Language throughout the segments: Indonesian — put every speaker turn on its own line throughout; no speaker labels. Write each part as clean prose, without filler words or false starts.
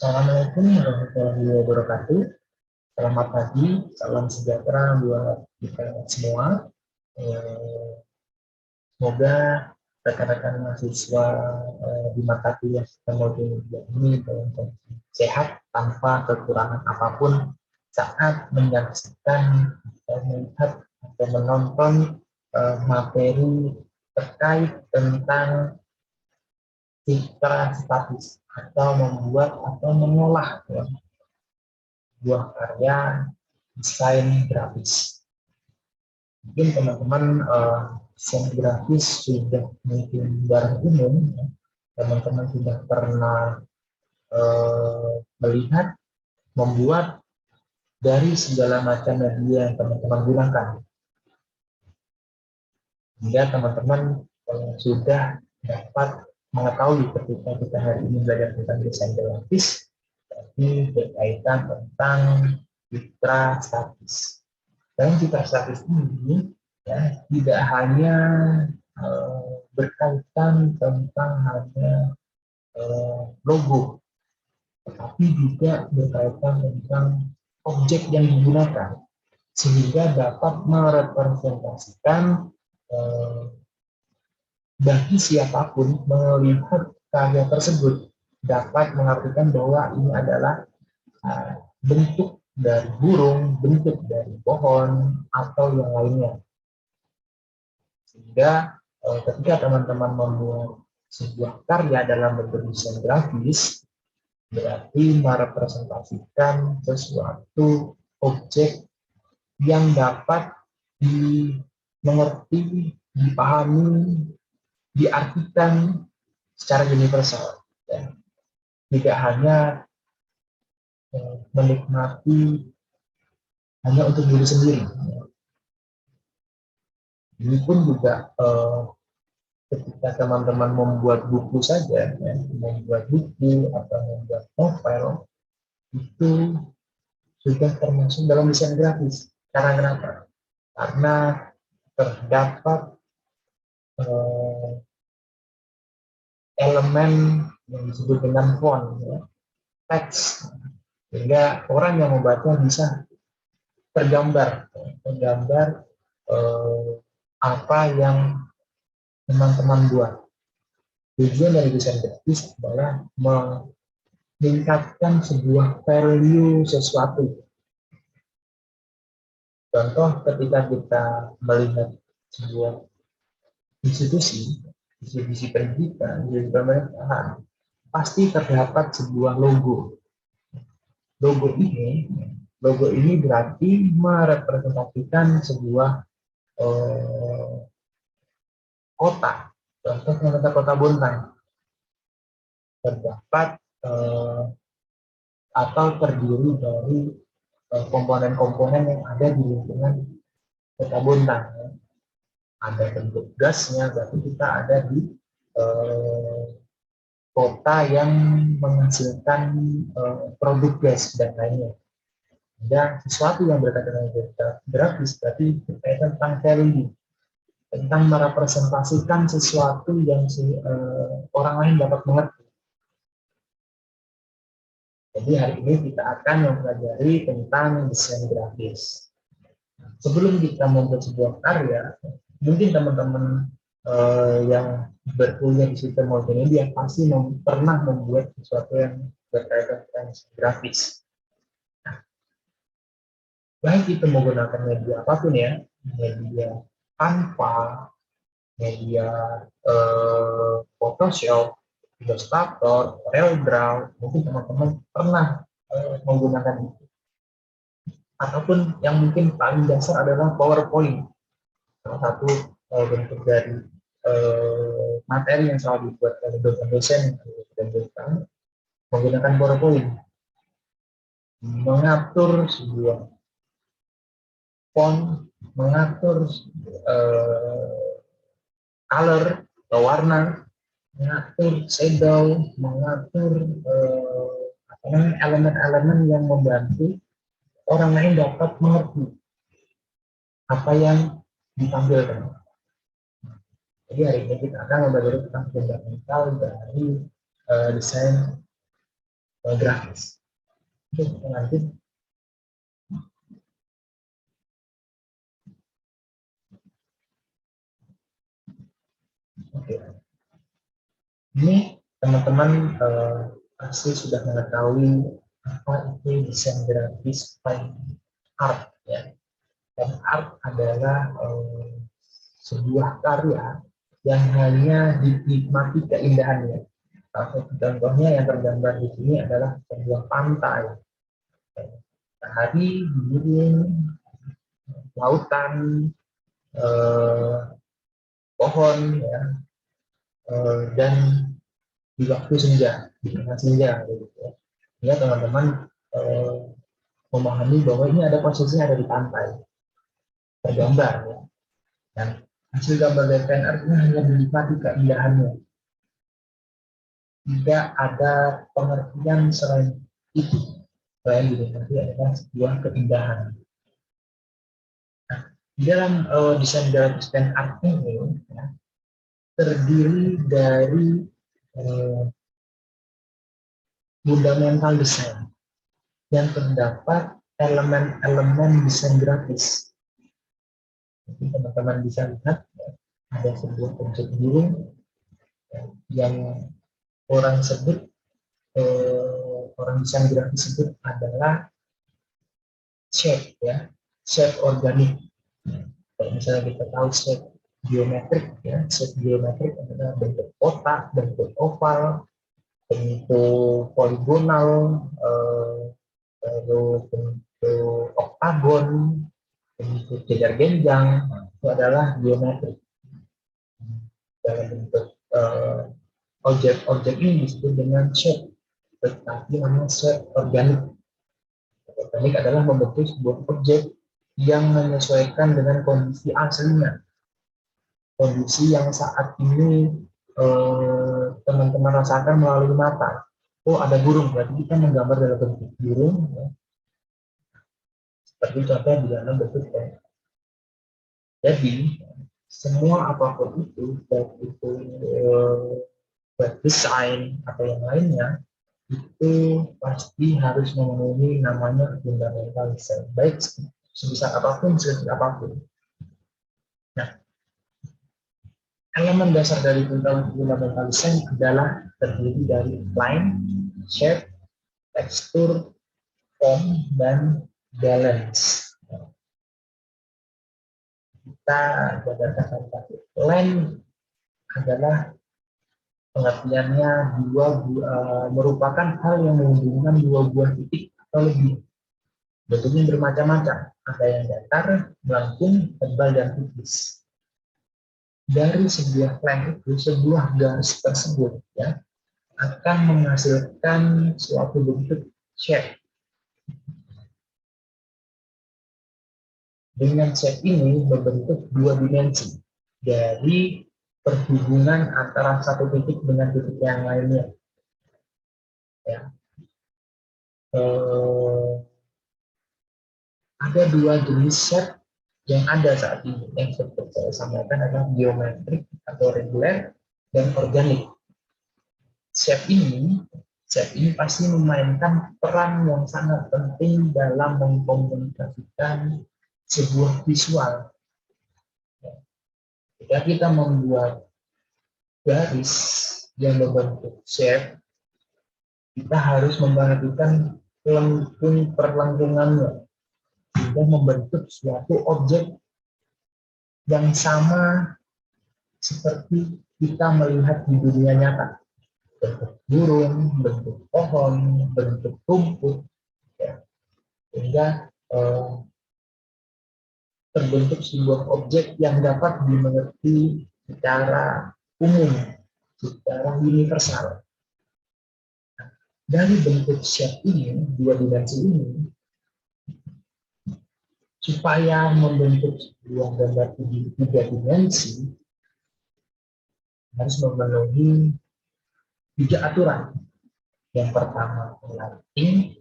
Assalamualaikum warahmatullahi wabarakatuh. Selamat pagi, salam sejahtera buat kita semua. Semoga rekan-rekan mahasiswa di mata kuliah sistem multimedia ini dalam kondisi sehat tanpa kekurangan apapun saat menyaksikan atau melihat atau menonton materi terkait tentang citra statis atau membuat atau mengolah buah karya desain grafis. Mungkin teman-teman desain grafis sudah mungkin barang umum, ya. Teman-teman sudah pernah melihat, membuat dari segala macam media yang teman-teman gunakan. Hingga teman-teman sudah dapat mengetahui ketika kita hari ini belajar tentang desain grafis, ini berkaitan tentang citra statis. Dan citra statis ini ya, tidak hanya berkaitan tentang hanya logo, tetapi juga berkaitan tentang objek yang digunakan, sehingga dapat merepresentasikan bagi siapapun melihat karya tersebut dapat mengartikan bahwa ini adalah bentuk dari burung, bentuk dari pohon, atau yang lainnya. Sehingga ketika teman-teman membuat sebuah karya dalam bentuk desain grafis, berarti merepresentasikan sesuatu objek yang dapat dimengerti, dipahami, diartikan secara universal. Ya. Tidak hanya menikmati hanya untuk diri sendiri. Ini pun juga ketika teman-teman membuat buku saja, ya, membuat buku atau membuat novel, itu sudah termasuk dalam desain grafis. Karena kenapa? Karena terdapat elemen yang disebut dengan font, ya, teks, sehingga orang yang membaca bisa tergambar apa yang teman-teman buat. Tujuan dari desain grafis adalah meningkatkan sebuah value sesuatu. Contoh ketika kita melihat sebuah institusi pendidikan, institusi pemerintahan, pasti terdapat sebuah logo. Logo ini berarti merepresentasikan sebuah kota. Contohnya kota Bontang terdapat atau terdiri dari komponen-komponen yang ada di lingkungan kota Bontang. Ada bentuk gasnya, berarti kita ada di kota yang menghasilkan produk gas dan lainnya. Dan sesuatu yang berkaitan dengan grafis berarti berkaitan tentang value, tentang merepresentasikan sesuatu yang orang lain dapat mengerti. Jadi hari ini kita akan mempelajari tentang desain grafis. Sebelum kita membuat sebuah karya, mungkin teman-teman yang berkuliah di sistem multimedia pasti pernah membuat sesuatu yang berkaitan dengan grafis. Nah, baik itu menggunakan media apapun ya, media Canva, media Photoshop, Illustrator, CorelDRAW, mungkin teman-teman pernah menggunakan itu. Ataupun yang mungkin paling dasar adalah PowerPoint, salah satu bentuk dari materi yang selalu dibuat oleh dosen-dosen dan menggunakan PowerPoint, mengatur sebuah font, mengatur color atau warna, mengatur shadow, mengatur elemen-elemen yang membantu orang lain dapat mengerti apa yang ditampilkan. Jadi hari ini kita akan mempelajari tentang fundamental dari desain grafis. Oke, lanjut. Oke, ini teman-teman pasti sudah mengetahui apa itu desain grafis fine art ya. Dan art adalah sebuah karya yang hanya dinikmati keindahannya. Salah satu contohnya yang tergambar di sini adalah sebuah pantai, matahari, biru, lautan, eh, pohon, ya, dan di waktu senja, di tengah senja, gitu ya. Ya teman-teman eh, memahami bahwa ini ada posisinya ada di pantai, tergambar ya. Dan hasil gambar dari fine art ini hanya dinikmati keindahannya. Tidak ada pengertian selain itu. Selain dinikmati adalah sebuah keindahan. Nah, di dalam desain grafis fine art ini ya, terdiri dari uh, fundamental desain yang terdapat elemen-elemen desain grafis. Jadi teman-teman bisa lihat ya, ada sebuah objek burung ya, yang orang sebut orang desain grafis sebut adalah shape ya, shape organik. Kalau misalnya kita tahu shape geometrik ya, shape geometrik adalah bentuk kotak, bentuk oval, bentuk poligonal, lalu bentuk oktagon, bentuk jejar genjang, itu adalah geometrik. Dalam bentuk objek-objek ini disebut dengan shape, tetapi namanya shape organik. Organik adalah membentuk sebuah objek yang menyesuaikan dengan kondisi aslinya, kondisi yang saat ini teman-teman rasakan melalui mata. Oh, ada burung, berarti kita menggambar dalam bentuk burung, ya. Seperti contoh di dalam bentuk ya. Jadi semua apapun itu, baik itu desain atau yang lainnya, itu pasti harus memenuhi namanya fundamental design, baik sebesar apapun, sekecil apapun. Nah, elemen dasar dari fundamental design adalah terdiri dari line, shape, tekstur, form, dan balance. Kita berdasarkan satu. Line adalah pengertiannya merupakan hal yang menghubungkan dua buah titik atau lebih. Bentuknya bermacam-macam. Ada yang datar, melengkung, tebal, dan tipis. Dari sebuah line itu, sebuah garis tersebut ya akan menghasilkan suatu bentuk shape. Dengan shape ini membentuk dua dimensi dari perhubungan antara satu titik dengan titik yang lainnya. Ya. Ada dua jenis shape yang ada saat ini. Yang seperti saya sampaikan adalah geometrik atau reguler dan organik. Shape ini pasti memainkan peran yang sangat penting dalam mengkomunikasikan sebuah visual. Jika kita membuat garis yang berbentuk shape, kita harus memperhatikan lengkung perlengkungannya sehingga membentuk suatu objek yang sama seperti kita melihat di dunia nyata. Bentuk burung, bentuk pohon, bentuk rumput, ya. Sehingga terbentuk sebuah objek yang dapat dimengerti secara umum, secara universal. Dari bentuk shape ini, dua dimensi ini, supaya membentuk sebuah gambar tiga dimensi, harus memenuhi tiga aturan. Yang pertama, lighting,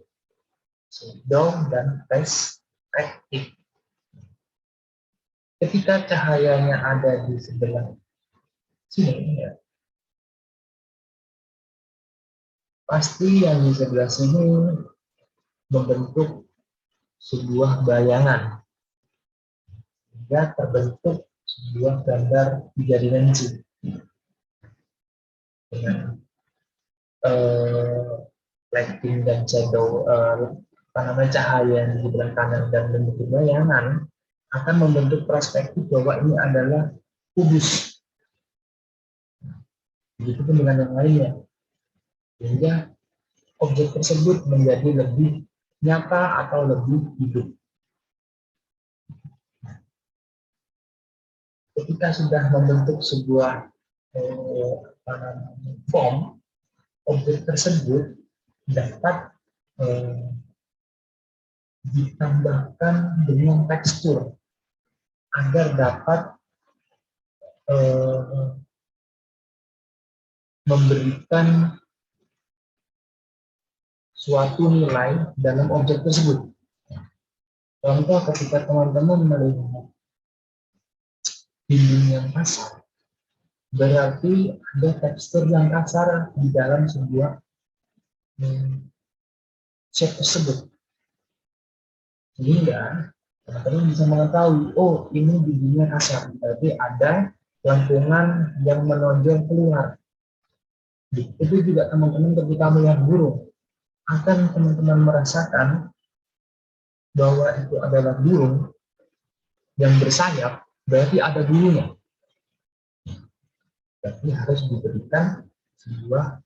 shadow, dan perspective. Ketika cahayanya ada di sebelah sini, ya, pasti yang di sebelah sini membentuk sebuah bayangan hingga terbentuk sebuah gambar 3 dimensi dengan lighting dan shadow, cahaya yang di sebelah kanan dan bentuk bayangan akan membentuk perspektif bahwa ini adalah kubus. Begitu pun dengan yang lainnya, sehingga objek tersebut menjadi lebih nyata atau lebih hidup. Ketika sudah membentuk sebuah form, objek tersebut dapat ditambahkan dengan tekstur agar dapat memberikan suatu nilai dalam objek tersebut. Contoh, ketika teman-teman melihat dinding yang kasar, berarti ada tekstur yang kasar di dalam sebuah shape tersebut. Sehingga teman-teman bisa mengetahui, oh ini dindingnya kasar, berarti ada lengkungan yang menonjol keluar. Itu juga teman-teman ketika melihat burung, akan teman-teman merasakan bahwa itu adalah burung yang bersayap, berarti ada bulunya. Berarti harus diberikan sebuah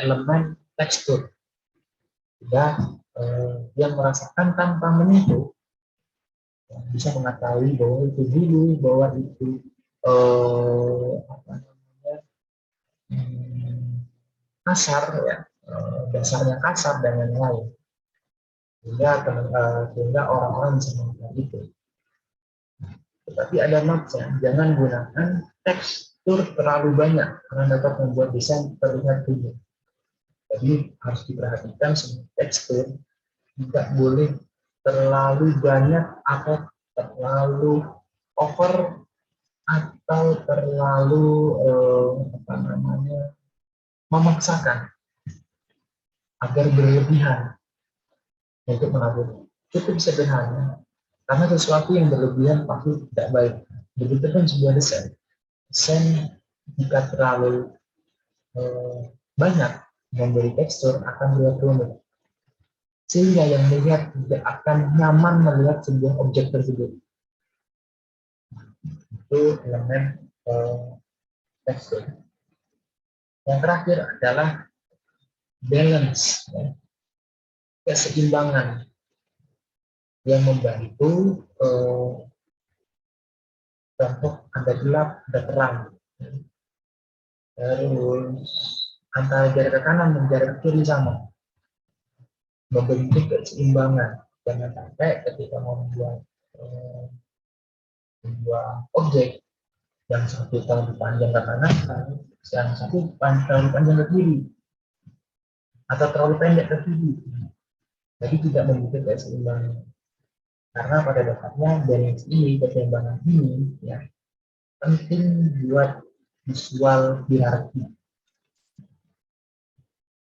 elemen tekstur. Sehingga yang merasakan tanpa menyentuh bisa mengetahui bahwa itu bulu, bahwa itu kasar, ya, dasarnya kasar dan lain-lain. Sehingga orang-orang bisa mengetahui itu. Tetapi ada notesnya, jangan gunakan tekstur terlalu banyak karena dapat membuat desain terlihat rumit. Jadi harus diperhatikan semua tekstur tidak boleh terlalu banyak atau terlalu over atau terlalu memaksakan agar berlebihan untuk mengatur. Cukup sederhana, karena sesuatu yang berlebihan pasti tidak baik. Begitu pun sebuah desain. Desain jika terlalu banyak memberi tekstur akan terlihat rumit. Sehingga yang melihat tidak akan nyaman melihat sebuah objek tersebut. Itu elemen tekstur. Yang terakhir adalah balance, ya, keseimbangan yang membantu contoh ada gelap, ada terang. Terus antara jarak ke kanan dan jarak ke kiri sama, membentuk keseimbangan. Jangan sampai ketika membuat sebuah objek yang satu terlalu panjang ke kanan, yang satu terlalu panjang ke kiri, atau terlalu pendek ke kiri. Jadi tidak membentuk keseimbangan. Karena pada dasarnya balance ini, keseimbangan ini, ya, penting buat visual hierarki.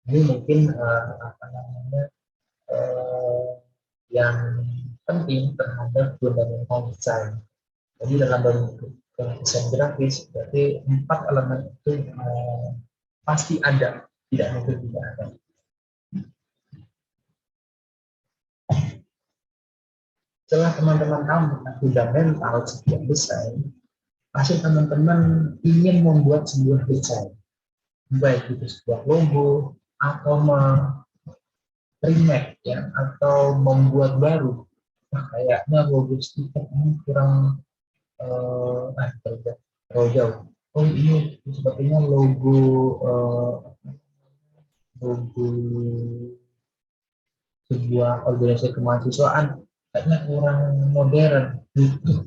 Ini mungkin yang penting terhadap fundamental design. Jadi dalam bentuk desain grafis, berarti 4 elemen itu pasti ada, tidak mungkin tidak ada. Setelah teman-teman tahu tentang fundamental sebuah desain, pasti teman-teman ingin membuat sebuah desain, baik itu sebuah logo atau remake, ya, atau membuat baru. Nah, kayaknya logo stiker ini kurang terlalu jauh. Oh, ini sepertinya logo sebuah organisasi kemahasiswaan kayaknya kurang modern, butuh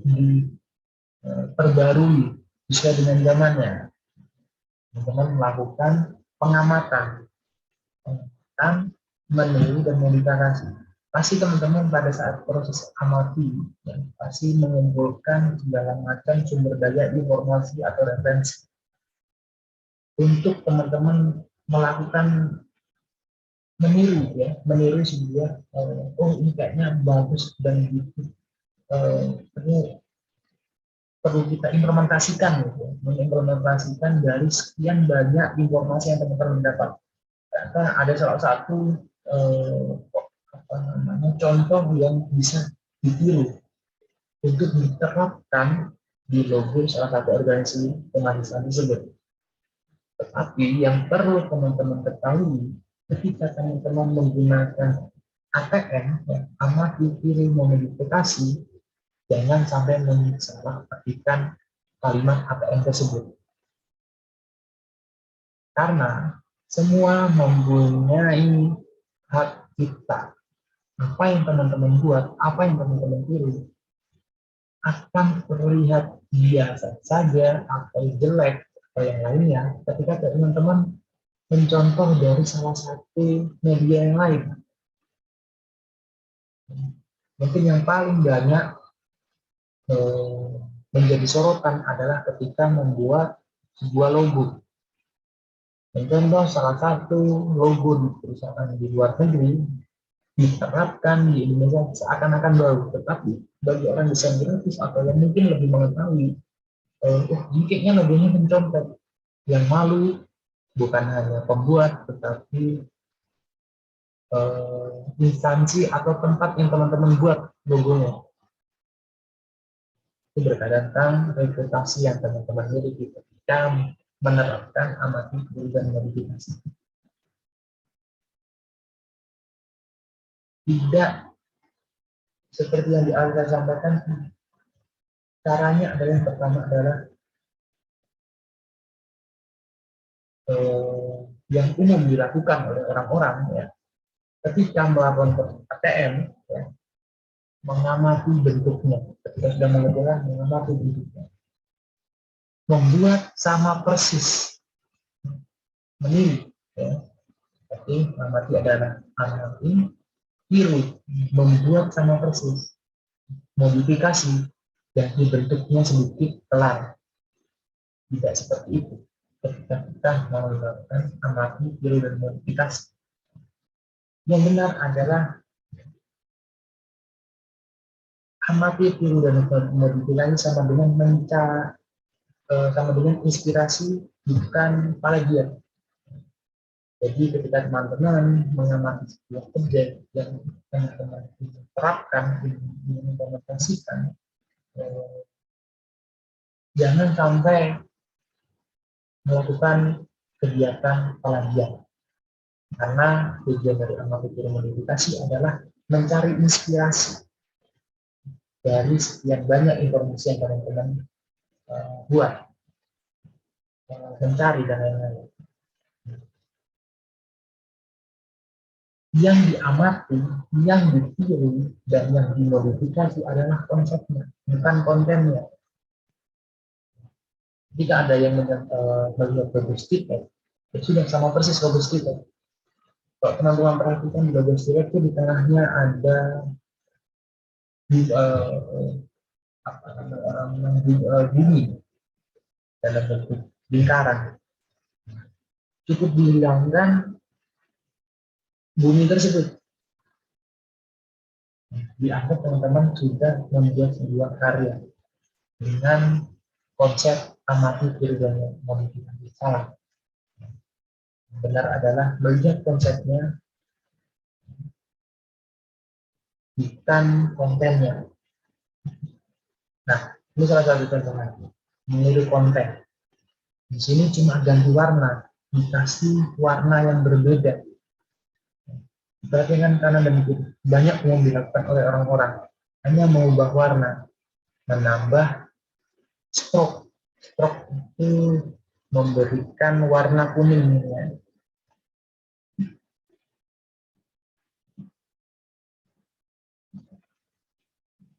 diperbarui sesuai dengan zamannya. Teman-teman melakukan pengamatan, meniru dan modifikasi. Pasti teman-teman pada saat proses amati, ya, pasti mengumpulkan segala macam sumber daya informasi atau referensi untuk teman-teman melakukan meniru sebuah oh ini kayaknya bagus dan gitu perlu kita implementasikan gitu, mengimplementasikan dari sekian banyak informasi yang teman-teman dapat. Karena ada salah satu eh, apa namanya contoh yang bisa ditiru untuk diterapkan di logo salah satu organisasi kemahasiswaan tersebut. Tetapi yang perlu teman-teman ketahui ketika teman-teman menggunakan ATM, ya, amati pilih memodifikasi, jangan sampai mensalah artikan kalimat ATM tersebut. Karena semua mempunyai hak cipta. Apa yang teman-teman buat, apa yang teman-teman pilih, akan terlihat biasa saja atau jelek atau yang lainnya ketika teman-teman mencontoh dari salah satu media yang lain. Mungkin yang paling banyak menjadi sorotan adalah ketika membuat sebuah logo. Contoh salah satu logo di perusahaan di luar negeri diterapkan di Indonesia seakan-akan baru, tetapi bagi orang desain grafis atau yang mungkin lebih mengetahui, jikitnya logonya mencontoh. Yang malu bukan hanya pembuat, tetapi instansi atau tempat yang teman-teman buat logonya. Itu berkaitan tentang reputasi yang teman-teman miliki ketika menerapkan amati dan modifikasi. Tidak seperti yang di awal saya sampaikan, caranya adalah yang pertama adalah yang umum dilakukan oleh orang-orang ya, ketika melakukan ATM ya, mengamati bentuknya, ketika sudah mengerjakan mengamati bentuknya, membuat sama persis, meniru ya. Tapi amati adalah amati, tiru, membuat sama persis, modifikasi, dan bentuknya sedikit kelar. Tidak seperti itu ketika kita melakukan amati, tiru, dan modifikasi. Yang benar adalah amati, tiru, dan modifikasi sama dengan sama dengan inspirasi, bukan plagiat. Jadi ketika teman-teman mengamati sebuah objek yang teman-teman terapkan, implementasikan, jangan sampai melakukan kegiatan plagiat. Karena tujuan dari amati, tiru, modifikasi adalah mencari inspirasi dari sekian banyak informasi yang teman-teman buat, mencari dan lain-lain. Yang diamati, yang ditiru, dan yang dimodifikasi adalah konsepnya, bukan kontennya. Jika ada yang melihat bagus tiket, ya sudah sama persis bagus tiket. Kalau teman-teman perhatikan di bagus tiket itu di tengahnya ada bumi dalam bentuk lingkaran. Cukup dihilangkan bumi tersebut, dianggap teman-teman sudah membuat sebuah karya dengan konsep amati, tiru, dan modifikasi. Salah. Benar adalah melihat konsepnya, bukan kontennya. Nah, ini salah satu contoh lagi. Meniru konten. Di sini cuma ganti warna, dikasih warna yang berbeda. Berarti kan karena demikian banyak yang dilakukan oleh orang-orang, hanya mengubah warna, menambah stroke. Stroke itu memberikan warna kuning. Ya.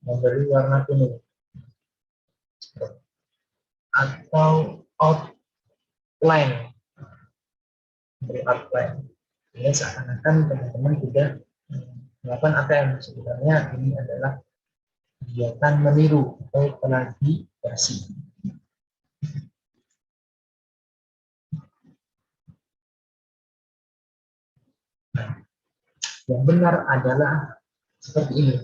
Memberi warna kuning. Atau outline. Memberi outline. Ini seakan-akan teman-teman sudah melakukan ATM. Sebenarnya ini adalah kegiatan meniru atau plagiasi. Nah, yang benar adalah seperti ini.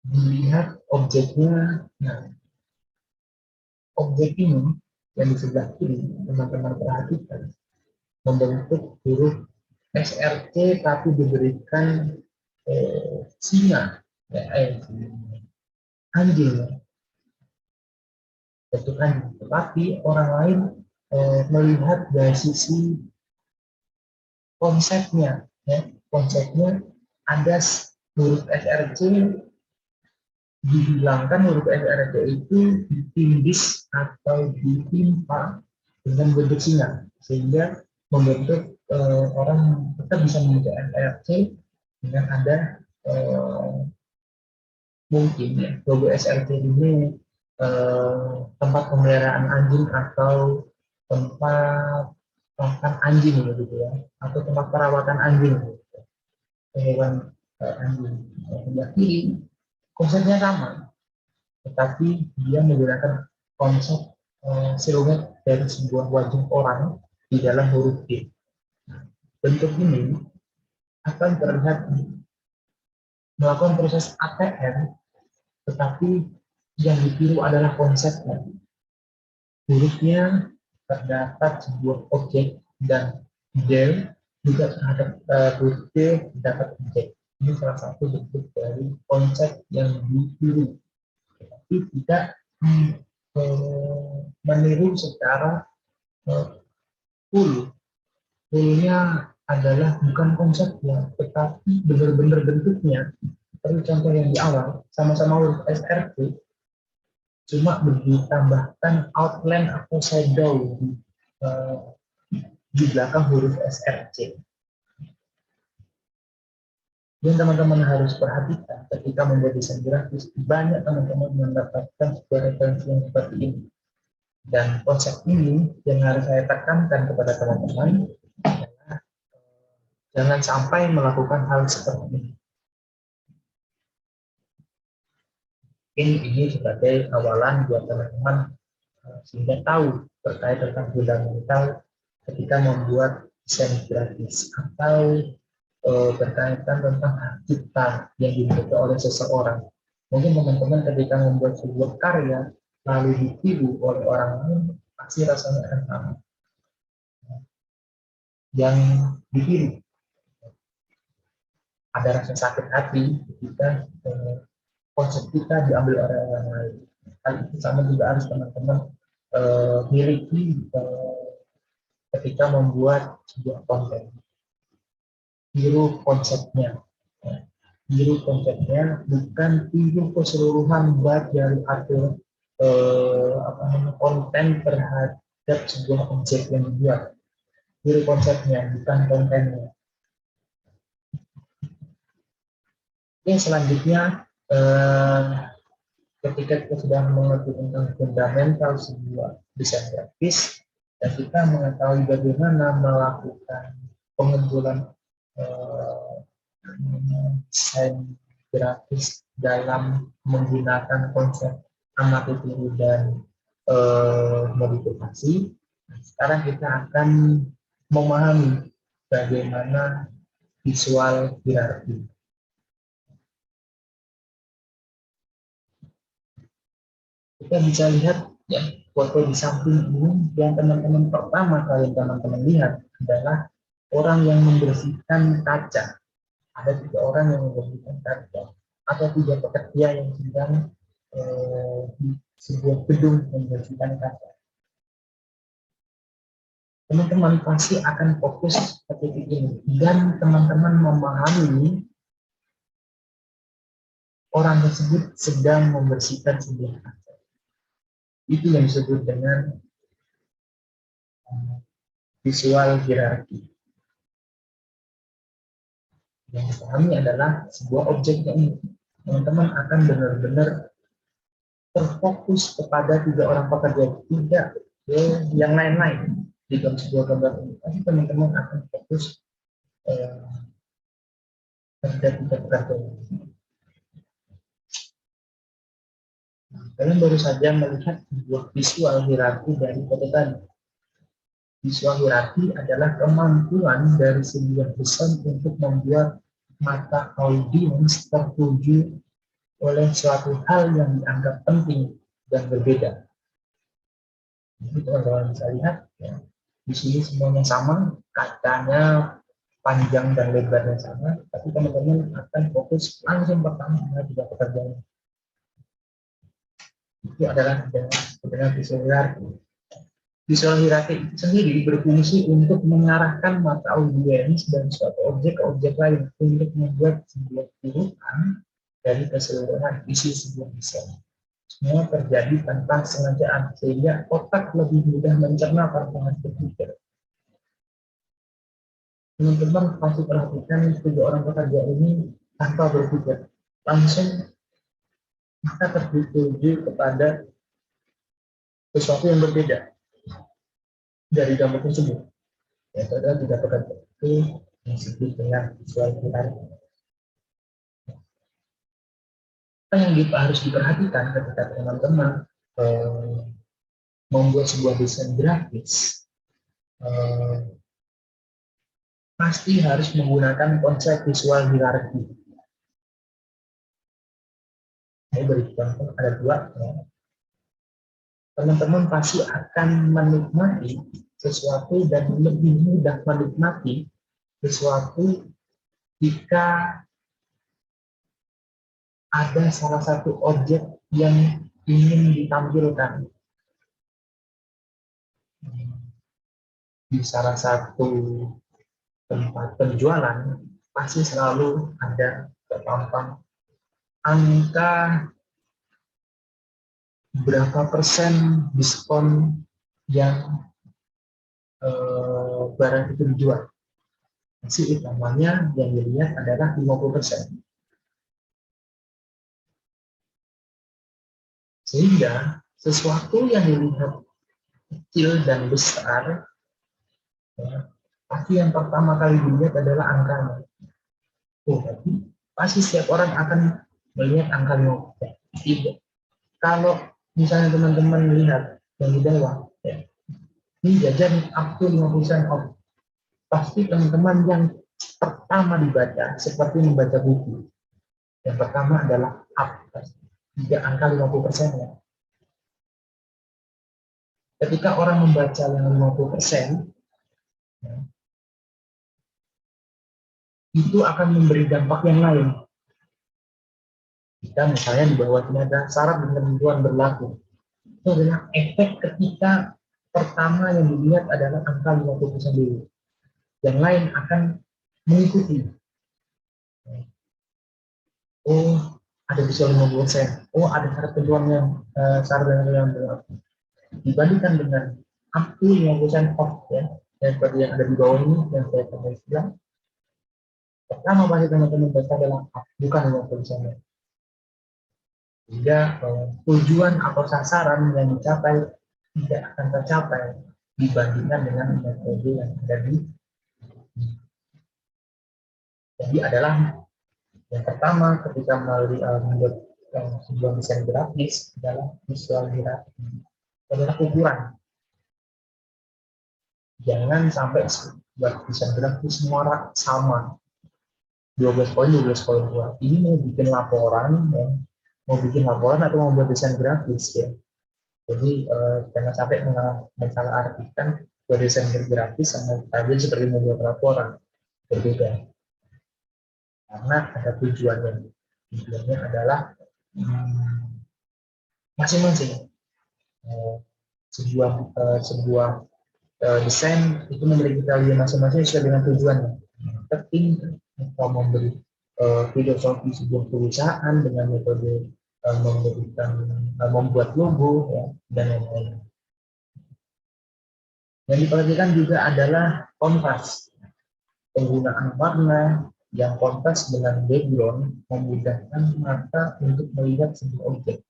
Dilihat objeknya. Nah, objek ini yang di sebelah kiri, teman-teman perhatikan, membentuk huruf SRC tapi diberikan singa, ya, anjing, bentuk anjing. Tetapi orang lain melihat dari sisi konsepnya, ya, konsepnya ada huruf SRC, dihilangkan huruf SRC itu ditindis atau ditimpa dengan bentuk singa, sehingga membentuk orang tetap bisa membaca SRC dengan ada mungkin ya logo SRC ini tempat pemeliharaan anjing atau tempat makan anjing gitu ya, atau tempat perawatan anjing gitu, hewan anjing. Sebelah kiri konsepnya sama, tetapi dia menggunakan konsep siluet dari sebuah wajah orang di dalam huruf D. Bentuk ini akan terlihat melakukan proses ATM, tetapi yang ditiru adalah konsepnya. Hurufnya terdapat sebuah objek dan D juga terhadap huruf D terdapat objek. Ini salah satu bentuk dari konsep yang ditiru, tapi tidak meniru secara full. Fullnya adalah bukan konsepnya, tetapi benar-benar bentuknya. Seperti contoh yang di awal, sama-sama huruf SRC, cuma ditambahkan outline atau shadow di belakang huruf SRC. Dan teman-teman harus perhatikan ketika membuat desain grafis, banyak teman-teman mendapatkan sebuah referensi yang seperti ini. Dan konsep ini yang harus saya tekankan kepada teman-teman adalah jangan sampai melakukan hal seperti ini. Ini sebagai awalan buat teman-teman sehingga tahu terkait tentang fundamental ketika membuat desain grafis atau berkaitan tentang hak cipta yang dimiliki oleh seseorang. Mungkin teman-teman ketika membuat sebuah karya lalu ditiru oleh orang lain, pasti rasanya akan sama. Yang ditiru ada rasa sakit hati ketika konsep kita diambil oleh orang lain. Hal itu sama juga harus teman-teman miliki ketika membuat sebuah konten. Tiru konsepnya. Tiru konsepnya, bukan tiru keseluruhan baik dari atur konten terhadap sebuah objek yang dibuat. Tiru konsepnya, bukan kontennya. Oke, selanjutnya ketika kita sudah mengerti tentang fundamental sebuah desain grafis dan kita mengetahui bagaimana melakukan pengumpulan desain grafis dalam menggunakan konsep amati tiru dan modifikasi. Sekarang kita akan memahami bagaimana visual hierarki. Kita bisa lihat ya, foto di samping ini yang teman-teman pertama kali teman-teman lihat adalah orang yang membersihkan kaca. Ada 3 orang yang membersihkan kaca atau 3 pekerja yang sedang di sebuah gedung membersihkan kaca. Teman-teman pasti akan fokus ke titik ini dan teman-teman memahami orang tersebut sedang membersihkan sebuah kaca. Itu yang disebut dengan visual hierarki. Yang dipahami adalah sebuah objek yang teman-teman akan benar-benar terfokus kepada 3 orang pekerja, tidak yang lain-lain di dalam sebuah gambar ini. Pasti teman-teman akan fokus terhadap 3 pekerja. Kalian baru saja melihat sebuah visual hierarki dari foto tadi. Visual hierarki adalah kemampuan dari sebuah desain untuk membuat mata audiens tertuju oleh suatu hal yang dianggap penting dan berbeda. Jadi teman-teman bisa lihat, ya, di sini semuanya sama, katanya panjang dan lebarnya sama, tapi teman-teman akan fokus langsung pertama pada pekerjaan. Itu adalah sebenarnya visual hierarki. Visual hierarki itu sendiri berfungsi untuk mengarahkan mata audiens dan suatu objek ke objek lain untuk membuat sebuah urutan dari keseluruhan isi sebuah desain. Semua terjadi tanpa sengajaan sehingga otak lebih mudah mencerna tanpa berpikir. Teman-teman pasti perhatikan kedua orang pekerja ini tanpa berpikir, langsung maka tertuju kepada sesuatu yang berbeda dari gambar tersebut. Yaitu adalah tiga pekerja itu yang disebut dengan visual hierarki. Apa yang harus diperhatikan ketika teman-teman membuat sebuah desain grafis, pasti harus menggunakan konsep visual hierarki. Saya beri contoh ada dua. Ya. Teman-teman pasti akan menikmati sesuatu dan lebih mudah menikmati sesuatu jika ada salah satu objek yang ingin ditampilkan di salah satu tempat penjualan. Pasti selalu ada terpampang angka berapa persen diskon yang barang itu dijual. Hasil utamanya yang dilihat adalah 50%. Sehingga sesuatu yang dilihat kecil dan besar, ya, pasti yang pertama kali dilihat adalah angkanya. Tapi pasti setiap orang akan melihat angka 50%. Tidak. Kalau misalnya teman-teman melihat yang di bawah, ya, ini jajan up to 50% off. Pasti teman-teman yang pertama dibaca seperti membaca buku. Yang pertama adalah up, tidak angka 50% ya. Ketika orang membaca yang 50%, ya, itu akan memberi dampak yang lain. Jika misalnya di bawah ini ada syarat dan ketentuan berlaku, itu adalah efek ketika pertama yang dilihat adalah angka 50% dulu. Yang lain akan mengikuti. Oh, ada visual 50%. Oh, ada syarat ketentuan yang syarat dan ketentuan yang berlaku. Dibandingkan dengan up to 50% off, ya, seperti yang ada di bawah ini yang saya pernah bilang. Pertama pasti teman-teman baca adalah up, bukan 50%. Sehingga tujuan atau sasaran yang dicapai tidak akan tercapai dibandingkan dengan metode yang ada di. Jadi adalah yang pertama ketika melalui membuat sebuah desain grafis adalah visual hierarki, adalah ukuran. Jangan sampai buat desain grafis semua sama 12 poin 12 poin dua. Ini mau bikin laporan, ya, mau bikin laporan atau mau buat desain grafis, ya. Jadi jangan sampai mensalah artikan buat desain grafis sama tadi seperti membuat laporan, berbeda. Karena ada tujuannya. Tujuannya adalah masing-masing sebuah desain itu memiliki value masing-masing sesuai dengan tujuannya. Penting atau memberi filosofi sebuah perusahaan dengan metode membuat logo, ya, dan lain-lain. Yang diperhatikan juga adalah kontras. Penggunaan warna yang kontras dengan background memudahkan mata untuk melihat sebuah objek.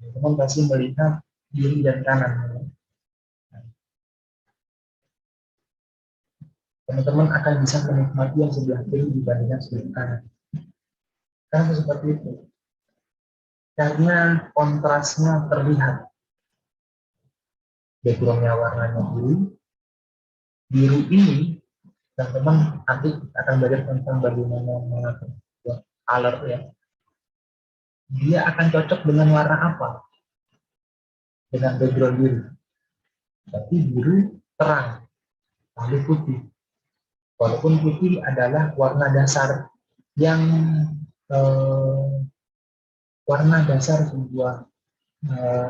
Teman pasti melihat kiri dan kanan. Teman-teman akan bisa menikmati yang sebelah kiri dibandingkan sebelah kanan. Kenapa seperti itu? Karena kontrasnya terlihat. backgroundnya warnanya biru. Biru ini teman-teman nanti akan belajar tentang bagaimana mengatur color ya. Dia akan cocok dengan warna apa? Dengan background biru. Tapi biru terang, lalu putih. Walaupun putih adalah warna dasar yang warna dasar sebuah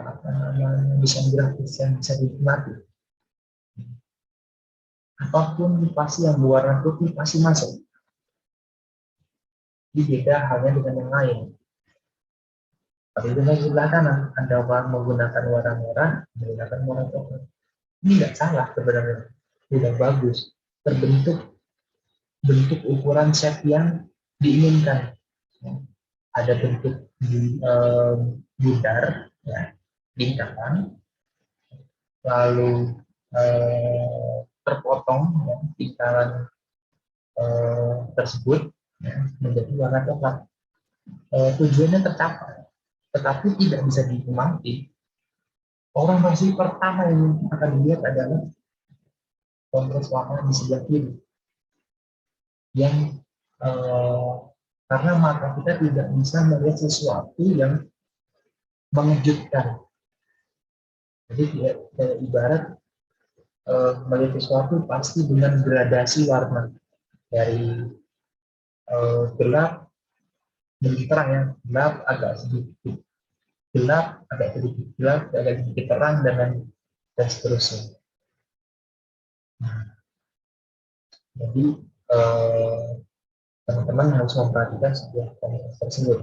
apa namanya desain grafis yang bisa dinikmati. Apapun pasti yang berwarna putih pasti masuk. Jadi beda halnya dengan yang lain. Tapi dengan sebelah kanan, Anda menggunakan warna merah, menggunakan warna coklat. Ini nggak salah sebenarnya, tidak bagus. Terbentuk bentuk ukuran set yang diinginkan. Ada bentuk bundar, ya, lingkaran, lalu terpotong ya, lingkaran tersebut ya, menjadi warna coklat. Tujuannya tercapai, tetapi tidak bisa dinikmati. Orang pasti pertama yang akan dilihat adalah kontras warna di sebelah kiri, yang karena mata kita tidak bisa melihat sesuatu yang mengejutkan. Jadi ibarat melihat sesuatu pasti dengan gradasi warna dari gelap menuju terang ya, gelap agak sedikit gelap, agak sedikit gelap, agak sedikit terang dan seterusnya. Nah, jadi teman-teman harus memperhatikan sebuah kontras tersebut.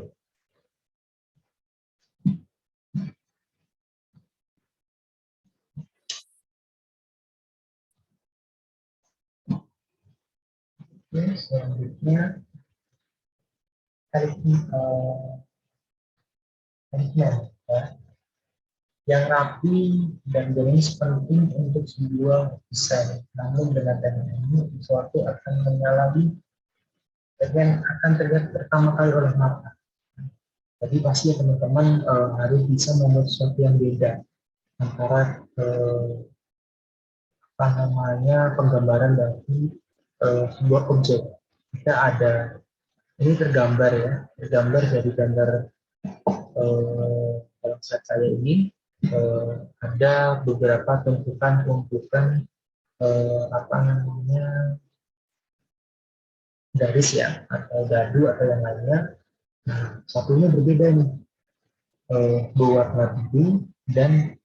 Oke, selanjutnya arrangement ya. Yang rapi dan jenis penting untuk sebuah desain. Namun dengan teknik ini sesuatu akan mengalami dan akan terlihat pertama kali oleh mata. Jadi pasti ya teman-teman harus bisa membuat sesuatu yang beda antara apa namanya penggambaran dari sebuah objek. Kita ada ini tergambar ya, tergambar dari gambar dalam slide saya ini ada beberapa tumpukan apa namanya garis ya atau dadu atau yang lainnya. Nah, satunya berbeda nih, berwarna biru dan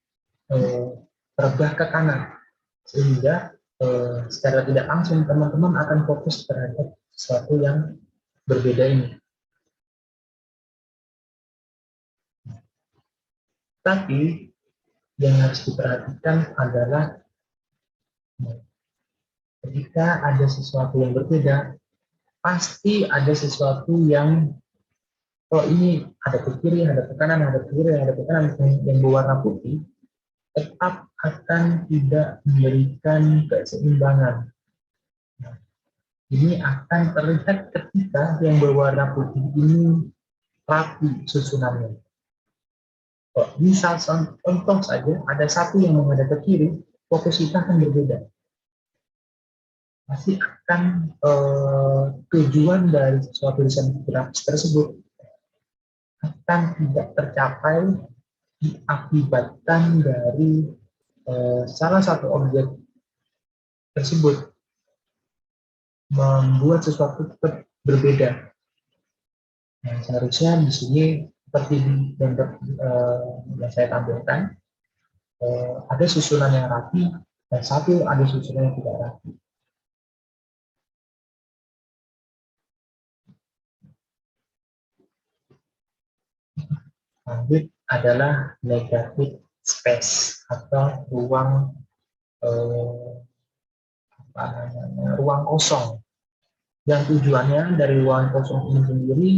terbah ke kanan, sehingga secara tidak langsung teman-teman akan fokus terhadap sesuatu yang berbeda ini. Tapi yang harus diperhatikan adalah ketika ada sesuatu yang berbeda, pasti ada sesuatu yang ini ada ke kiri, ada ke kanan, ada ke kiri, ada ke kanan yang berwarna putih, tetap akan tidak memberikan keseimbangan. Nah, ini akan terlihat ketika yang berwarna putih ini rapi susunannya. Misal contoh saja, ada satu yang menghadap ke kiri, fokus kita akan berbeda. Pasti akan tujuan dari suatu desain grafis tersebut akan tidak tercapai diakibatkan dari salah satu objek tersebut membuat sesuatu tetap berbeda. Nah, seharusnya di sini seperti di gambar yang saya tampilkan, ada susunan yang rapi dan satu ada susunan yang tidak rapi. Lanjut adalah negative space atau ruang ruang kosong. Yang tujuannya dari ruang kosong ini sendiri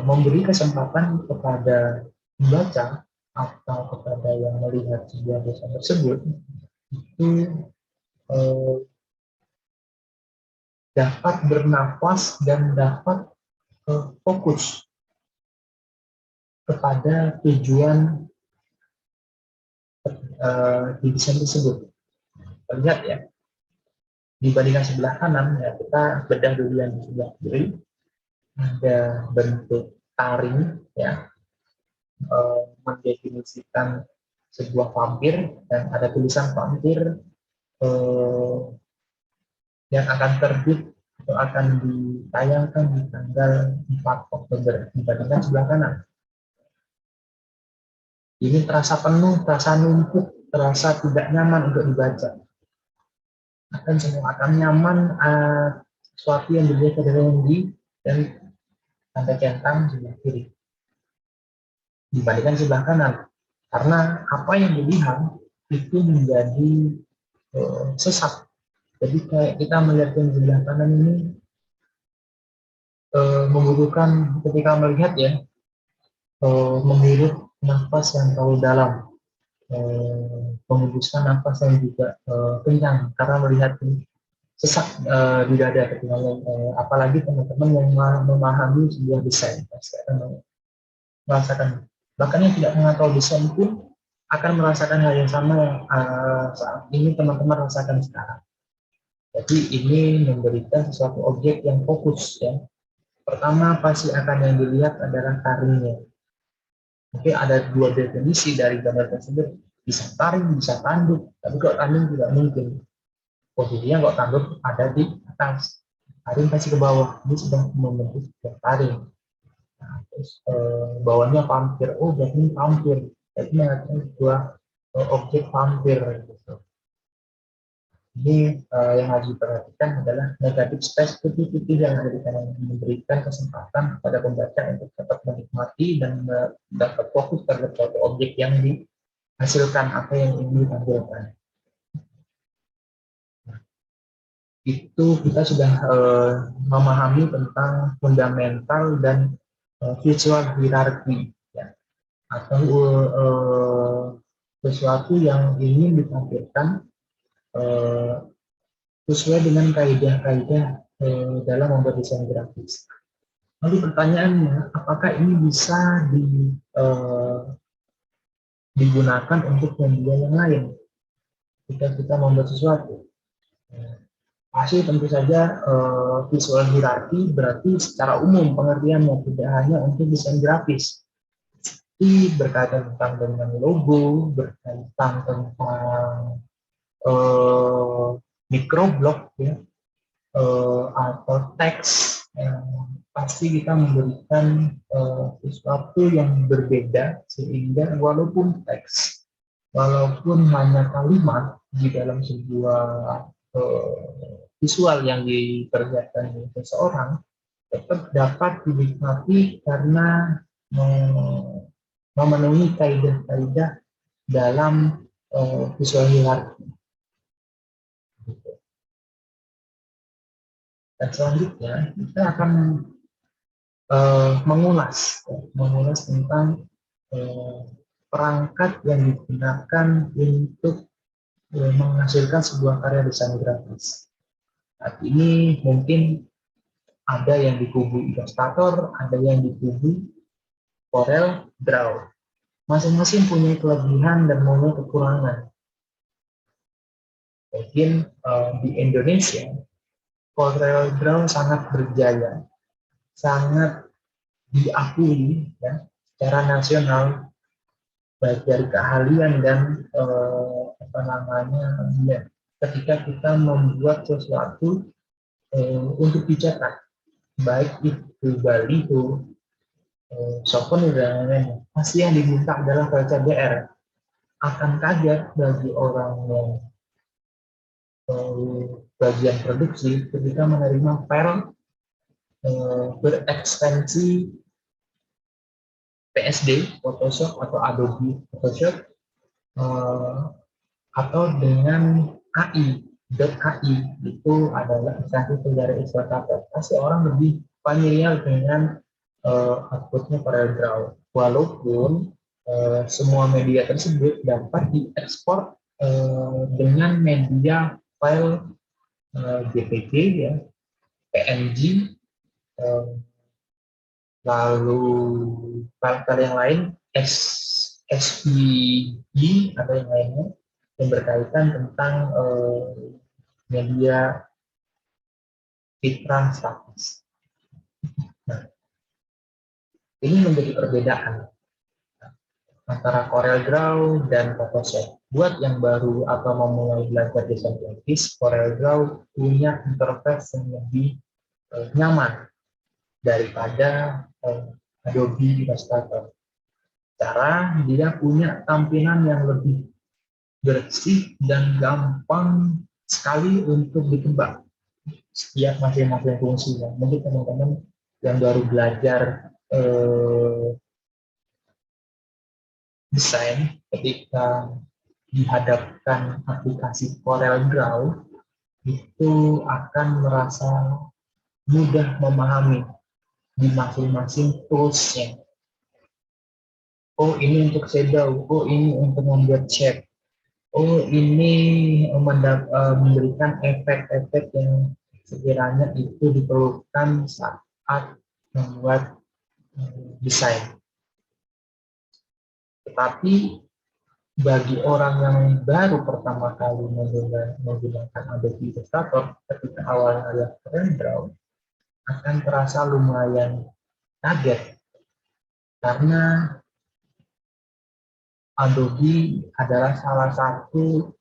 memberi kesempatan kepada pembaca atau kepada yang melihat sebuah desain tersebut itu dapat bernafas dan dapat fokus kepada tujuan di desain tersebut. Lihat ya, dibandingkan sebelah kanan, ya kita bedah dulu yang di sebelah kiri. Ada bentuk taring, ya, mendefinisikan sebuah vampir, dan ada tulisan vampir yang akan terbit atau akan ditayangkan di tanggal 4 Oktober dibandingkan sebelah kanan. Ini terasa penuh, terasa numpuk, terasa tidak nyaman untuk dibaca. Semua akan nyaman, sesuatu yang dilihat dari tinggi dan tanda centang sebelah kiri dibandingkan sebelah kanan. Karena apa yang dilihat itu menjadi sesat. Jadi kayak kita melihat yang sebelah kanan ini membutuhkan ketika melihat ya, menghirup nafas yang terlalu dalam, menghembuskan nafas yang juga kencang karena melihat sesak di dada ketika apalagi teman-teman yang memahami sebuah desain pasti akan merasakan, bahkan yang tidak mengenal desain pun akan merasakan hal yang sama yang saat ini teman-teman rasakan sekarang. Jadi ini memberikan sesuatu objek yang fokus ya. Pertama pasti akan yang dilihat adalah taringnya. Mungkin ada dua definisi dari gambar tersebut, bisa taring, bisa tanduk, tapi kalau tanduk tidak mungkin. Posisinya kok tanduk ada di atas, taring pasti ke bawah, ini sudah membentuk taring. Nah, terus bawahnya vampir, oh berarti ini vampir, jadi mengatakan sebuah objek vampir gitu. Ini yang harus diperhatikan adalah negatif space putih-putih yang ada di kanan, memberikan kesempatan kepada pembaca untuk dapat menikmati dan dapat fokus terhadap suatu objek yang dihasilkan, apa yang ingin ditampilkan. Itu kita sudah memahami tentang fundamental dan visual hierarchy ya, atau sesuatu yang ingin ditampilkan sesuai dengan kaidah-kaidah dalam membuat desain grafis. Lalu pertanyaannya, apakah ini bisa digunakan untuk media yang lain ketika kita membuat sesuatu? Pasti tentu saja visual hierarchy berarti secara umum pengertiannya tidak hanya untuk desain grafis, tapi berkaitan tentang dengan logo, berkaitan tentang microblog ya, atau teks. Pasti kita memberikan sesuatu yang berbeda sehingga walaupun teks, walaupun hanya kalimat di dalam sebuah visual yang dikerjakan oleh seseorang tetap dapat dinikmati karena memenuhi kaidah-kaidah dalam visual hierarchy. Dan selanjutnya kita akan mengulas tentang perangkat yang digunakan untuk menghasilkan sebuah karya desain grafis. Saat ini mungkin ada yang di kubu Illustrator, ada yang di kubu Corel Draw. Masing-masing punya kelebihan dan punya kekurangan. Mungkin di Indonesia, Corel Draw sangat berjaya, sangat diakui ya, secara nasional, baik dari keahlian dan ya, ketika kita membuat sesuatu untuk dicetak, baik itu baliho, souvenir dan lain-lain, pasti yang diminta adalah VCBR. Akan kaget bagi orang yang bagian produksi ketika menerima file berekstensi PSD, Photoshop atau Adobe Photoshop, atau dengan AI, .ai itu adalah instansi pencari eksploitator. Pasti orang lebih familiar dengan outputnya CorelDRAW, walaupun semua media tersebut dapat diekspor dengan media file JPG ya, PNG, lalu file-file yang lain SVG atau yang lainnya yang berkaitan tentang media citra statis. Nah, ini menjadi perbedaan antara CorelDRAW dan Photoshop. Buat yang baru atau memulai belajar desain grafis, CorelDRAW punya interface yang lebih nyaman daripada Adobe Illustrator. Cara dia punya tampilan yang lebih bersih dan gampang sekali untuk ditebak setiap masing-masing fungsinya. Mungkin teman-teman yang baru belajar desain, ketika dihadapkan aplikasi CorelDRAW itu akan merasa mudah memahami di masing-masing toolsnya. Oh, ini untuk shadow, oh ini untuk membuat shape, oh ini memberikan efek-efek yang sekiranya itu diperlukan saat membuat desain. Tetapi bagi orang yang baru pertama kali menggunakan Adobe Illustrator, ketika awalnya ada CorelDRAW, akan terasa lumayan kaget karena Adobe adalah salah satu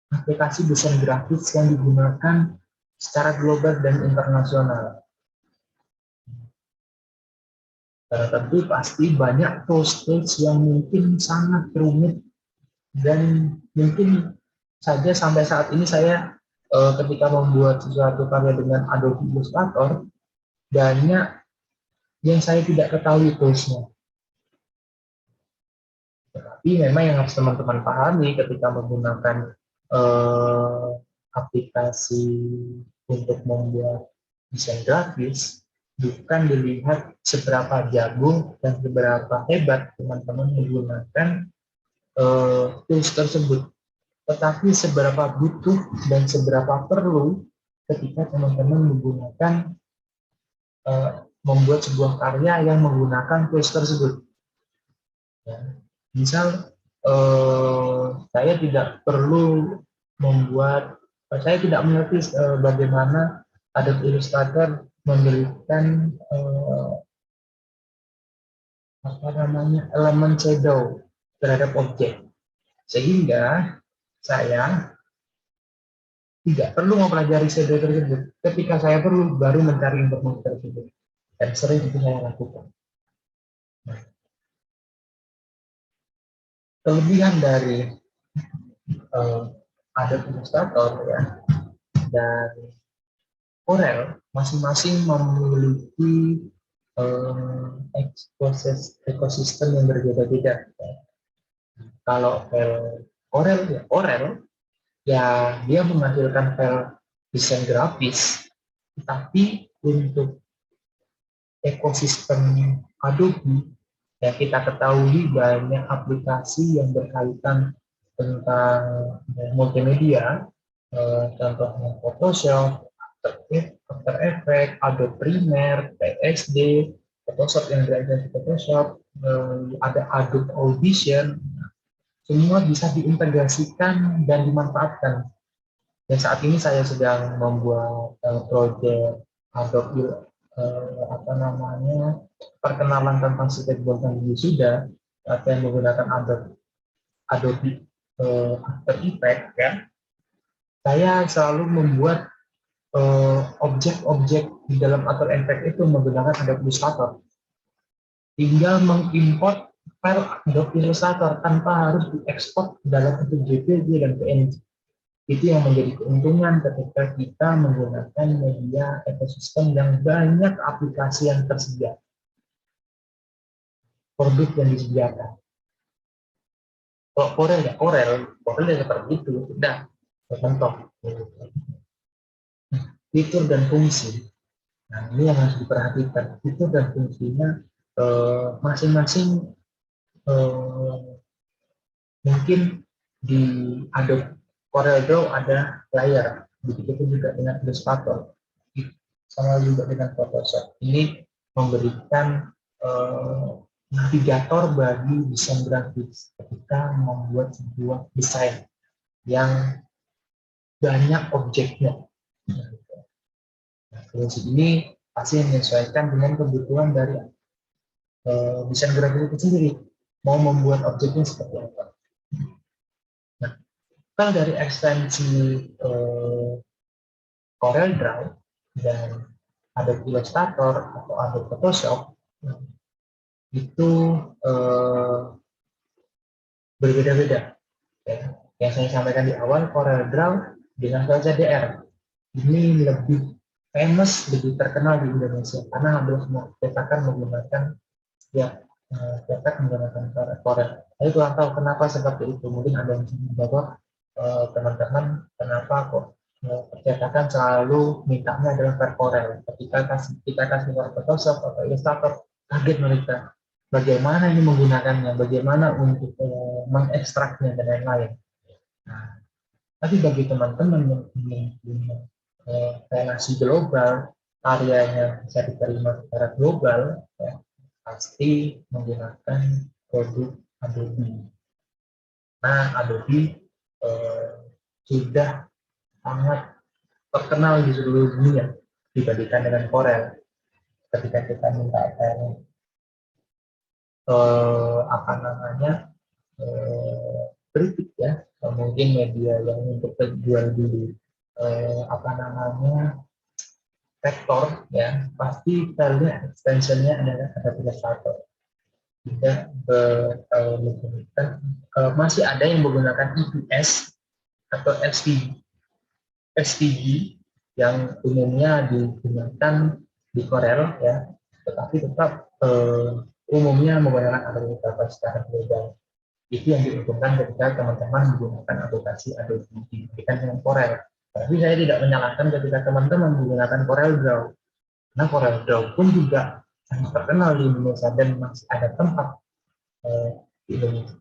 aplikasi desain grafis yang digunakan secara global dan internasional. Karena tentu pasti banyak tools-tools yang mungkin sangat rumit dan mungkin saja sampai saat ini saya ketika membuat sesuatu karya dengan Adobe Illustrator banyak yang saya tidak ketahui toolsnya. Tetapi memang yang harus teman-teman pahami ketika menggunakan aplikasi untuk membuat desain grafis, bukan dilihat seberapa jago dan seberapa hebat teman-teman menggunakan tools tersebut, tetapi seberapa butuh dan seberapa perlu ketika teman-teman menggunakan membuat sebuah karya yang menggunakan tools tersebut. Ya. Misal saya tidak perlu membuat, saya tidak mengerti bagaimana Adobe Illustrator memberikan elemen shadow terhadap objek, sehingga saya tidak perlu mempelajari shadow tersebut. Ketika saya perlu, baru mencari informasi tersebut, dan sering itu saya lakukan. Nah, kelebihan dari Adobe Illustrator ya dan Corel masing-masing memiliki ekosistem yang berbeda-beda. Kalau Corel ya dia menghasilkan file desain grafis, tapi untuk ekosistem Adobe ya kita ketahui banyak aplikasi yang berkaitan tentang multimedia, contohnya Photoshop, After Effects, Adobe Premiere, PSD, Photoshop yang belajar di Photoshop, ada Adobe Audition, semua bisa diintegrasikan dan dimanfaatkan. Dan saat ini saya sedang membuat proyek Adobe perkenalan tentang skateboard dan wisuda yang menggunakan Adobe After Effects ya. Saya selalu membuat objek-objek di dalam After Effects itu menggunakan Adobe Illustrator. Tinggal mengimport file Adobe Illustrator tanpa harus diekspor dalam bentuk JPG dan PNG. Itu yang menjadi keuntungan ketika kita menggunakan media ekosistem yang banyak aplikasi yang tersedia, produk yang disediakan. Kalau Corel ya seperti itu, sudah terbentuk fitur dan fungsi. Nah, ini yang harus diperhatikan, fitur dan fungsinya masing-masing mungkin di Adobe CorelDRAW ada layer, begitu juga dengan Illustrator, sama juga dengan Photoshop. Ini memberikan navigator bagi desain grafis ketika membuat sebuah desain yang banyak objeknya. Nah, prinsip ini pasti menyesuaikan dengan kebutuhan dari desain grafis itu sendiri, mau membuat objeknya seperti apa. Nah, kalau dari ekstensi CorelDRAW dan Adobe Illustrator atau Adobe Photoshop itu berbeda-beda. Ya. Yang saya sampaikan di awal, CorelDRAW dengan LCDR ini lebih famous, lebih terkenal di Indonesia karena hampir semua cetakan menggunakan ya cetak menggunakan Corel. Saya kurang tahu kenapa seperti itu. Mungkin ada yang bahwa teman-teman kenapa kok percetakan selalu mintanya adalah per Corel. Ketika kita kasih Photoshop atau Illustrator, kaget mereka. Bagaimana ini menggunakannya, bagaimana untuk mengekstraknya dan lain-lain. Nah, tapi bagi teman-teman yang ingin punya relasi global, karyanya bisa diterima secara global, ya, pasti menggunakan produk Adobe. Nah, Adobe sudah sangat terkenal di seluruh dunia dibandingkan dengan Corel. Ketika kita minta apa namanya kritik ya, mungkin media yang untuk jual beli apa namanya vektor ya, pasti kita lihat extensionnya adalah Adobe Illustrator. Tidak menggunakan masih ada yang menggunakan EPS atau SVG yang umumnya digunakan di Corel ya, tetapi tetap umumnya menggunakan Adobe Illustrator secara global. Itu yang diuntungkan ketika teman-teman menggunakan aplikasi Adobe dibandingkan dengan Corel. Tapi saya tidak menyalahkan ketika teman-teman menggunakan CorelDRAW, karena CorelDRAW pun juga sangat terkenal di Indonesia dan masih ada tempat di Indonesia.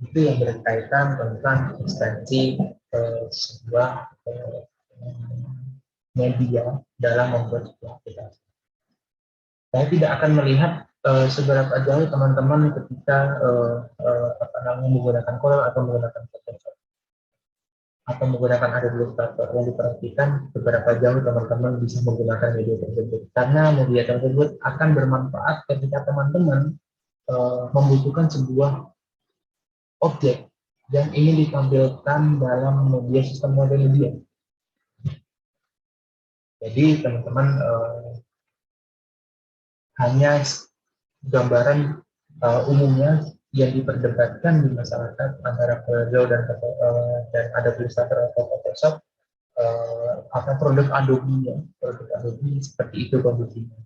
Itu yang berkaitan tentang ekstensi sebuah media dalam membuat sebuah aplikasi. Saya tidak akan melihat seberapa jauh teman-teman ketika menggunakan Corel atau menggunakan Photoshop atau menggunakan Adobe Illustrator. Yang diperhatikan seberapa jauh teman-teman bisa menggunakan media tersebut, karena media tersebut akan bermanfaat ketika teman-teman membutuhkan sebuah objek yang ingin ditampilkan dalam media sistem multimedia. Jadi teman-teman hanya gambaran umumnya yang diperdebatkan di masyarakat antara CorelDRAW dan Adobe Illustrator atau Photoshop atau produk Adobe-nya, produk Adobe seperti itu kondisinya.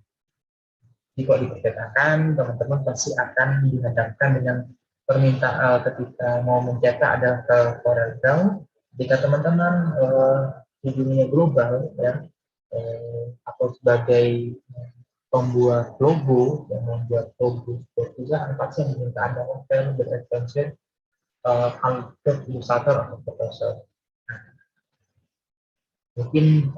Jadi kalau diperkatakan, teman-teman pasti akan dihadapkan dengan permintaan ketika mau mencetak ada ke CorelDRAW. Jika teman-teman di dunia global ya, atau sebagai pembuat logo yang membuat logo perusahaan, pasti meminta ada hotel berextension Adobe Illustrator atau Photoshop. Mungkin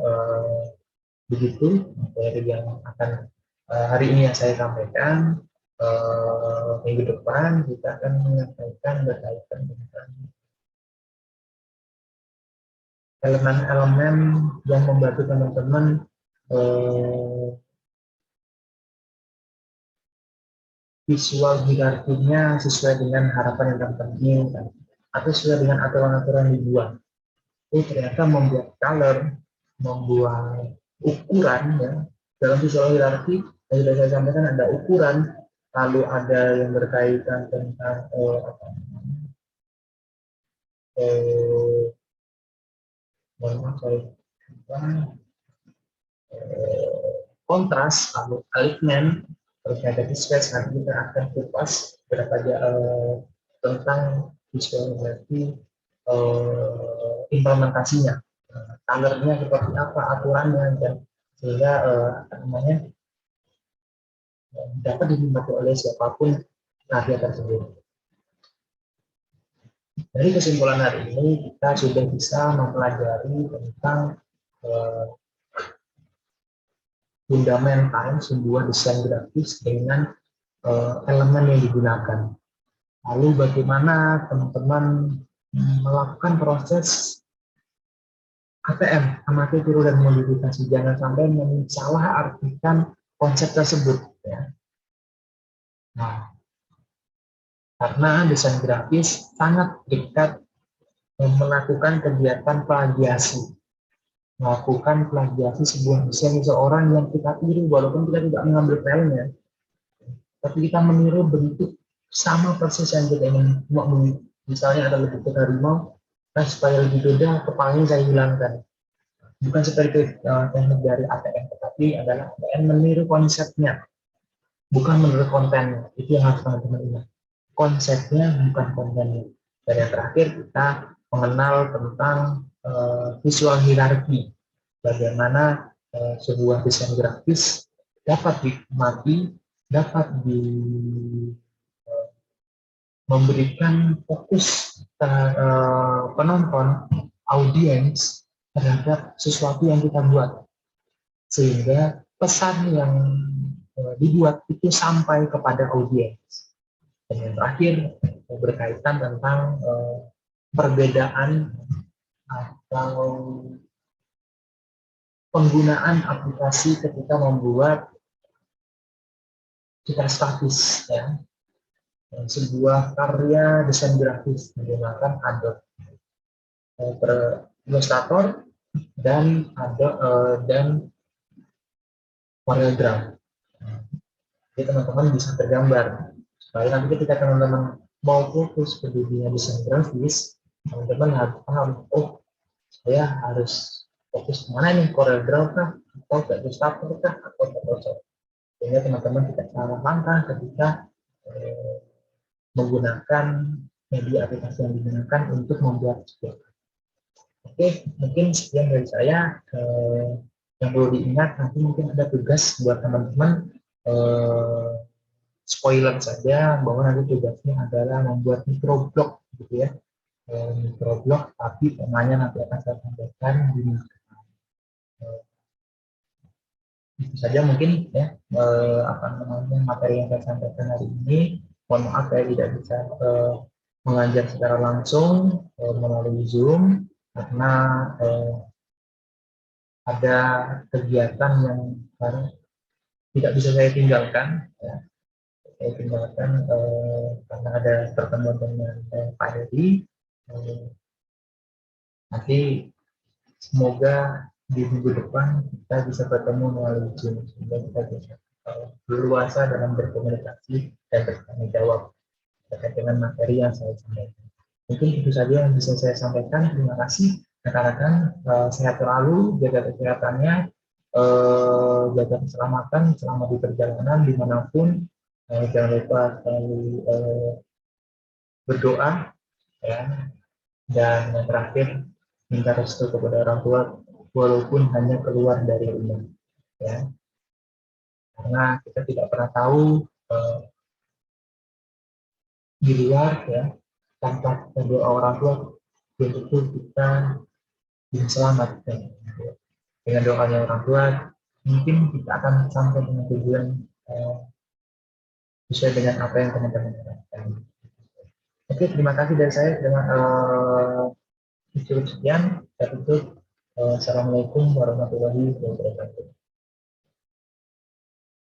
begitu materi yang akan hari ini yang saya sampaikan. Minggu depan kita akan menyampaikan berkaitan dengan elemen-elemen yang membantu teman-teman visual hierarkinya sesuai dengan harapan yang teman-teman inginkan atau sesuai dengan aturan-aturan dibuat. Ternyata membuat color, membuat ukuran ya, dalam visual hierarki yang sudah saya sampaikan ada ukuran, lalu ada yang berkaitan tentang kontras, lalu alignment, terus ada displace. Nanti kita akan kupas berapa tentang visual hierarki implementasinya, colornya seperti apa, aturannya, dan sehingga dapat dinikmati oleh siapapun karya tersebut. Dari kesimpulan hari ini kita sudah bisa mempelajari tentang fundamental sebuah desain grafis dengan elemen yang digunakan. Lalu bagaimana teman-teman melakukan proses ATM, amati, tiru, dan modifikasi. Jangan sampai salah artikan konsep tersebut. Ya. Nah, karena desain grafis sangat dekat melakukan kegiatan plagiasi. Melakukan plagiasi sebuah desain seseorang yang kita tiru, walaupun kita tidak mengambil filenya, tapi kita meniru bentuk sama persis yang kita ingin. Misalnya ada bentuk harimau, nah supaya lebih beda, kepalanya saya hilangkan. Bukan seperti teknik dari ATM, tetapi adalah ATM meniru konsepnya, bukan meniru kontennya. Itu yang harus teman-teman ingat. Konsepnya bukan kontennya. Dan yang terakhir kita mengenal tentang visual hierarki. Bagaimana sebuah desain grafis dapat dinikmati, dapat memberikan fokus penonton, audiens terhadap sesuatu yang kita buat, sehingga pesan yang dibuat itu sampai kepada audiens. Dan yang terakhir berkaitan tentang perbedaan atau penggunaan aplikasi ketika membuat citra statis, ya. Sebuah karya desain grafis menggunakan Adobe Illustrator dan CorelDRAW. Jadi teman-teman bisa tergambar. Supaya nanti ketika teman-teman mau fokus ke dunia desain grafis, teman-teman harus paham, oh saya harus fokus kemana nih, CorelDRAW kah, atau ke Illustrator kah, atau ke Photoshop. Sehingga teman-teman tidak salah langkah ketika menggunakan media aplikasi yang digunakan untuk membuat sebuah. Oke, mungkin sekian dari saya. Yang perlu diingat, nanti mungkin ada tugas buat teman-teman, spoiler saja bahwa nanti tugasnya adalah membuat microblog, gitu ya. Microblog, tapi temanya nanti akan saya sampaikan di itu saja mungkin ya, materi yang saya sampaikan hari ini. Mohon maaf saya tidak bisa mengajar secara langsung melalui Zoom karena ada kegiatan yang tidak bisa saya tinggalkan, ya. Saya tinggalkan karena ada pertemuan dengan Pak Hedi. Nanti semoga di minggu depan kita bisa bertemu melalui Zoom, sehingga kita bisa berluasa dalam berkomunikasi dan bertanggung jawab terkait dengan materi yang saya sampaikan. Mungkin itu saja yang bisa saya sampaikan. Terima kasih rekan-rekan. Sehat selalu, jaga kesehatannya, jaga keselamatan selama di perjalanan dimanapun. Jangan lupa selalu berdoa, ya. Dan yang terakhir, minta restu kepada orang tua walaupun hanya keluar dari rumah, ya. Karena kita tidak pernah tahu di luar, ya, tanpa doa orang tua belum tentu kita bisa selamat, ya. Dengan doanya orang tua mungkin kita akan sampai dengan tujuan sesuai dengan apa yang teman-teman harapkan. Oke, terima kasih dari saya. Dengan cukup sekian, saya tutup. Assalamualaikum warahmatullahi wabarakatuh.